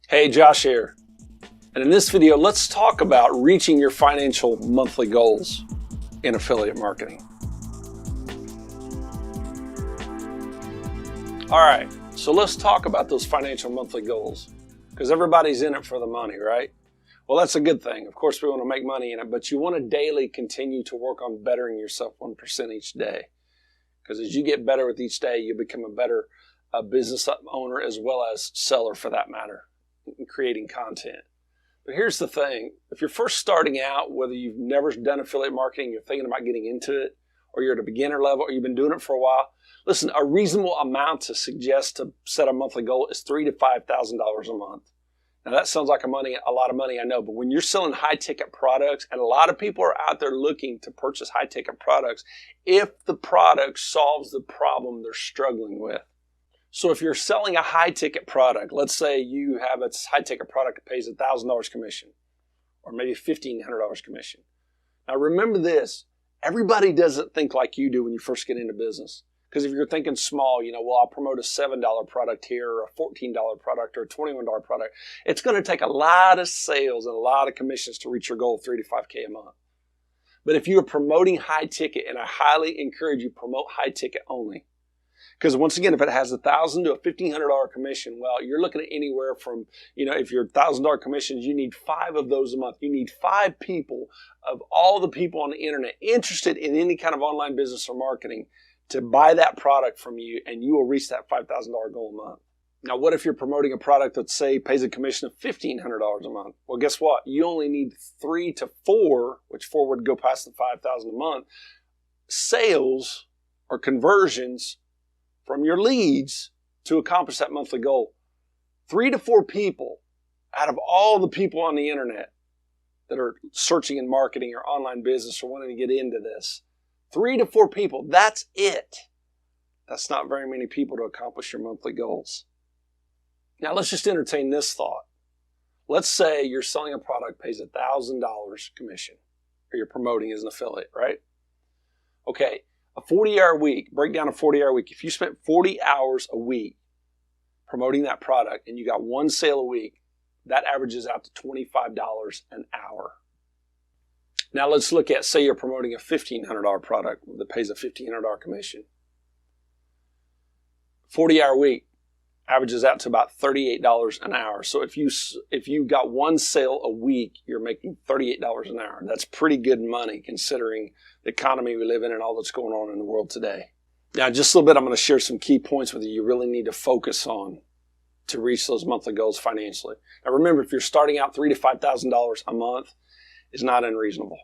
Hey, Josh here. And in this video, let's talk about reaching your financial monthly goals in affiliate marketing. All right, so let's talk about those financial monthly goals because everybody's in it for the money, right? Well, that's a good thing. Of course, we want to make money in it, but you want to daily continue to work on bettering yourself 1% each day. Because as you get better with each day, you become a better business owner as well as seller for that matter, in creating content. But here's the thing. If you're first starting out, whether you've never done affiliate marketing, you're thinking about getting into it, or you're at a beginner level, or you've been doing it for a while, listen, a reasonable amount to suggest to set a monthly goal is $3,000 to $5,000 a month. Now that sounds like a lot of money, I know, but when you're selling high-ticket products, and a lot of people are out there looking to purchase high-ticket products, if the product solves the problem they're struggling with. So if you're selling a high-ticket product, let's say you have a high-ticket product that pays $1,000 commission, or maybe $1,500 commission. Now remember this, everybody doesn't think like you do when you first get into business. Because if you're thinking small, well, I'll promote a $7 product here, or a $14 product, or a $21 product. It's going to take a lot of sales and a lot of commissions to reach your goal of $3 to $5K a month. But if you're promoting high ticket, and I highly encourage you promote high ticket only. Because once again, if it has $1,000 to a $1,500 commission, well, you're looking at anywhere from, if you're $1,000 commissions, you need 5 of those a month. You need 5 people of all the people on the internet interested in any kind of online business or marketing to buy that product from you, and you will reach that $5,000 goal a month. Now, what if you're promoting a product that, say, pays a commission of $1,500 a month? Well, guess what? You only need 3 to 4, which 4 would go past the $5,000 a month, sales or conversions from your leads to accomplish that monthly goal. 3 to 4 people out of all the people on the internet that are searching in marketing or online business or wanting to get into this, 3 to 4 people, that's it. That's not very many people to accomplish your monthly goals. Now let's just entertain this thought. Let's say you're selling a product pays $1,000 commission, or you're promoting as an affiliate, right? Okay, a 40-hour week, break down a 40-hour week. If you spent 40 hours a week promoting that product and you got 1 sale a week, that averages out to $25 an hour. Now let's look at, say you're promoting a $1,500 product that pays a $1,500 commission. 40-hour week averages out to about $38 an hour. So if you got 1 sale a week, you're making $38 an hour. That's pretty good money considering the economy we live in and all that's going on in the world today. Now, in just a little bit, I'm going to share some key points with you really need to focus on to reach those monthly goals financially. Now remember, if you're starting out $3,000 to $5,000 a month, is not unreasonable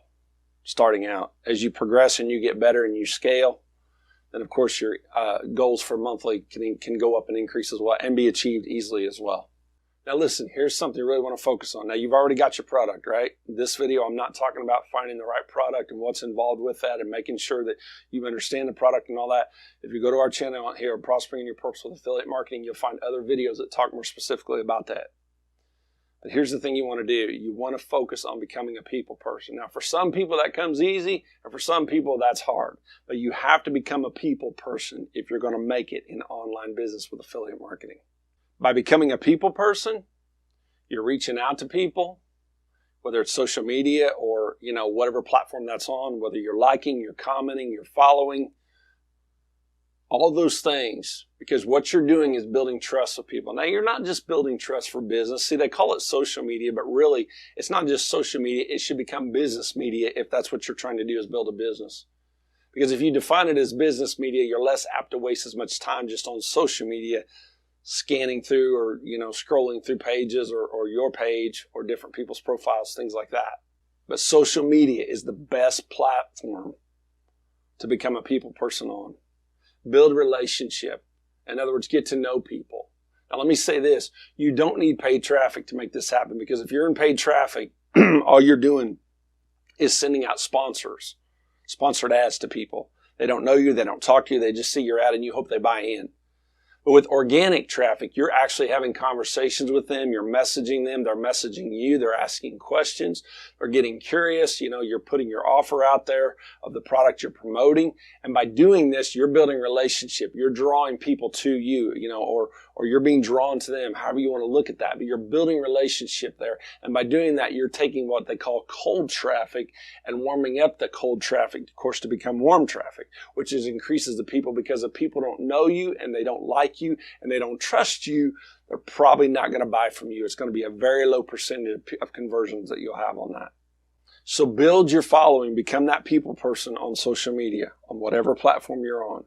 starting out. As you progress and you get better and you scale, then of course your goals for monthly can go up and increase as well and be achieved easily as well. Now listen, here's something you really want to focus on. Now you've already got your product, right? This video, I'm not talking about finding the right product and what's involved with that and making sure that you understand the product and all that. If you go to our channel here, Prospering in Your Purpose with Affiliate Marketing, you'll find other videos that talk more specifically about that. But here's the thing you want to do. You want to focus on becoming a people person. Now, for some people, that comes easy, and for some people, that's hard. But you have to become a people person if you're going to make it in online business with affiliate marketing. By becoming a people person, you're reaching out to people, whether it's social media or, whatever platform that's on, whether you're liking, you're commenting, you're following, all those things, because what you're doing is building trust with people. Now, you're not just building trust for business. See, they call it social media, but really, it's not just social media. It should become business media if that's what you're trying to do is build a business. Because if you define it as business media, you're less apt to waste as much time just on social media, scanning through or, scrolling through pages or your page or different people's profiles, things like that. But social media is the best platform to become a people person on. Build relationship. In other words, get to know people. Now, let me say this. You don't need paid traffic to make this happen because if you're in paid traffic, all you're doing is sending out sponsored ads to people. They don't know you. They don't talk to you. They just see your ad and you hope they buy in. But with organic traffic, you're actually having conversations with them, you're messaging them, they're messaging you, they're asking questions, they're getting curious, you're putting your offer out there of the product you're promoting. And by doing this, you're building a relationship. You're drawing people to you, or you're being drawn to them, however you want to look at that. But you're building relationship there. And by doing that, you're taking what they call cold traffic and warming up the cold traffic, of course, to become warm traffic, which increases the people, because if people don't know you and they don't like you and they don't trust you, they're probably not going to buy from you. It's going to be a very low percentage of conversions that you'll have on that. So build your following, become that people person on social media, on whatever platform you're on.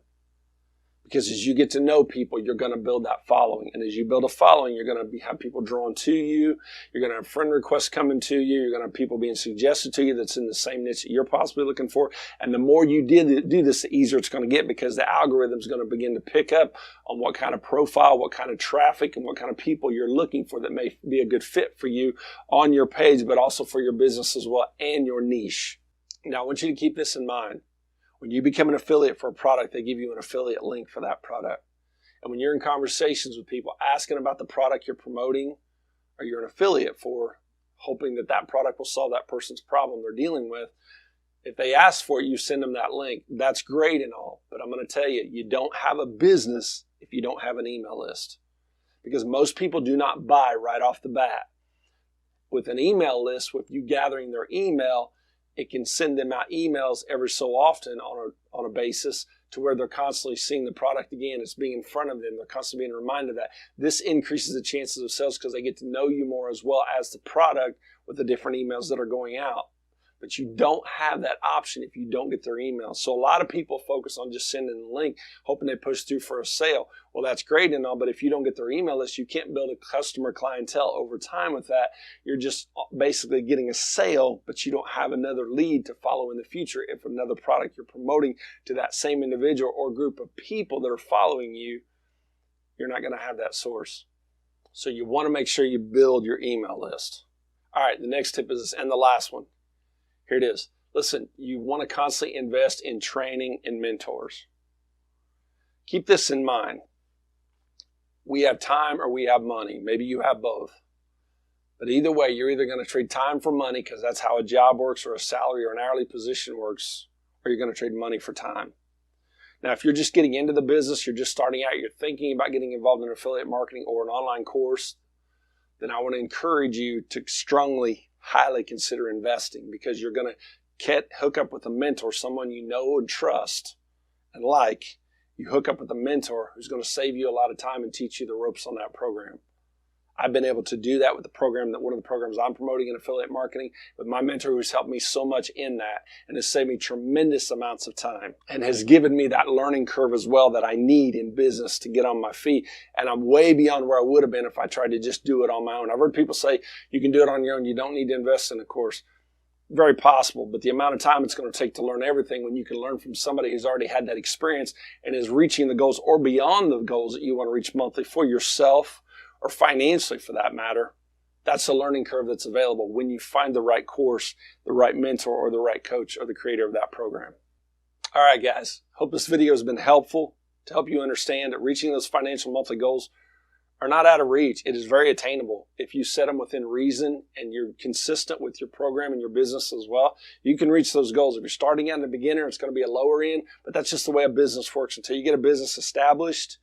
Because as you get to know people, you're going to build that following. And as you build a following, you're going to have people drawn to you. You're going to have friend requests coming to you. You're going to have people being suggested to you that's in the same niche that you're possibly looking for. And the more you do this, the easier it's going to get, because the algorithm is going to begin to pick up on what kind of profile, what kind of traffic, and what kind of people you're looking for that may be a good fit for you on your page, but also for your business as well and your niche. Now, I want you to keep this in mind. When you become an affiliate for a product, they give you an affiliate link for that product. And when you're in conversations with people asking about the product you're promoting or you're an affiliate for, hoping that that product will solve that person's problem they're dealing with, if they ask for it, you send them that link. That's great and all. But I'm going to tell you, you don't have a business if you don't have an email list. Because most people do not buy right off the bat. With an email list, with you gathering their email, it can send them out emails every so often on a basis to where they're constantly seeing the product again. It's being in front of them. They're constantly being reminded of that. This increases the chances of sales because they get to know you more as well as the product with the different emails that are going out. But you don't have that option if you don't get their email. So a lot of people focus on just sending the link, hoping they push through for a sale. Well, that's great and all, but if you don't get their email list, you can't build a customer clientele over time with that. You're just basically getting a sale, but you don't have another lead to follow in the future if another product you're promoting to that same individual or group of people that are following you, you're not going to have that source. So you want to make sure you build your email list. All right, the next tip is this, and the last one. Here it is. Listen, you want to constantly invest in training and mentors. Keep this in mind. We have time or we have money. Maybe you have both. But either way, you're either going to trade time for money because that's how a job works or a salary or an hourly position works, or you're going to trade money for time. Now, if you're just getting into the business, you're just starting out, you're thinking about getting involved in affiliate marketing or an online course, then I want to encourage you to highly consider investing, because you're going to hook up with a mentor, someone you know and trust and like. You hook up with a mentor who's going to save you a lot of time and teach you the ropes on that program. I've been able to do that with the program, one of the programs I'm promoting in affiliate marketing, with my mentor who's helped me so much in that and has saved me tremendous amounts of time and has given me that learning curve as well that I need in business to get on my feet. And I'm way beyond where I would have been if I tried to just do it on my own. I've heard people say you can do it on your own. You don't need to invest in a course. Very possible, but the amount of time it's going to take to learn everything when you can learn from somebody who's already had that experience and is reaching the goals or beyond the goals that you want to reach monthly for yourself or financially for that matter, that's a learning curve that's available when you find the right course, the right mentor, or the right coach, or the creator of that program. All right, guys. Hope this video has been helpful to help you understand that reaching those financial monthly goals are not out of reach. It is very attainable. If you set them within reason and you're consistent with your program and your business as well, you can reach those goals. If you're starting out in the beginner, it's going to be a lower end, but that's just the way a business works. Until you get a business established,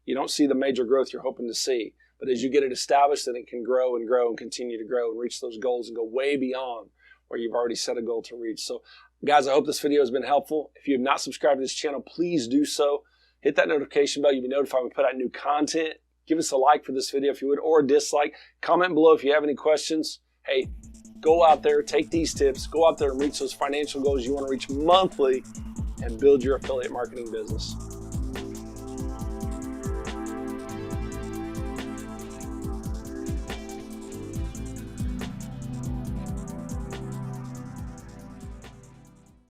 you don't see the major growth you're hoping to see. But as you get it established, then it can grow and grow and continue to grow and reach those goals and go way beyond where you've already set a goal to reach. So, guys, I hope this video has been helpful. If you have not subscribed to this channel, please do so. Hit that notification bell. You'll be notified when we put out new content. Give us a like for this video if you would, or a dislike. Comment below if you have any questions. Hey, go out there, take these tips, go out there and reach those financial goals you want to reach monthly and build your affiliate marketing business.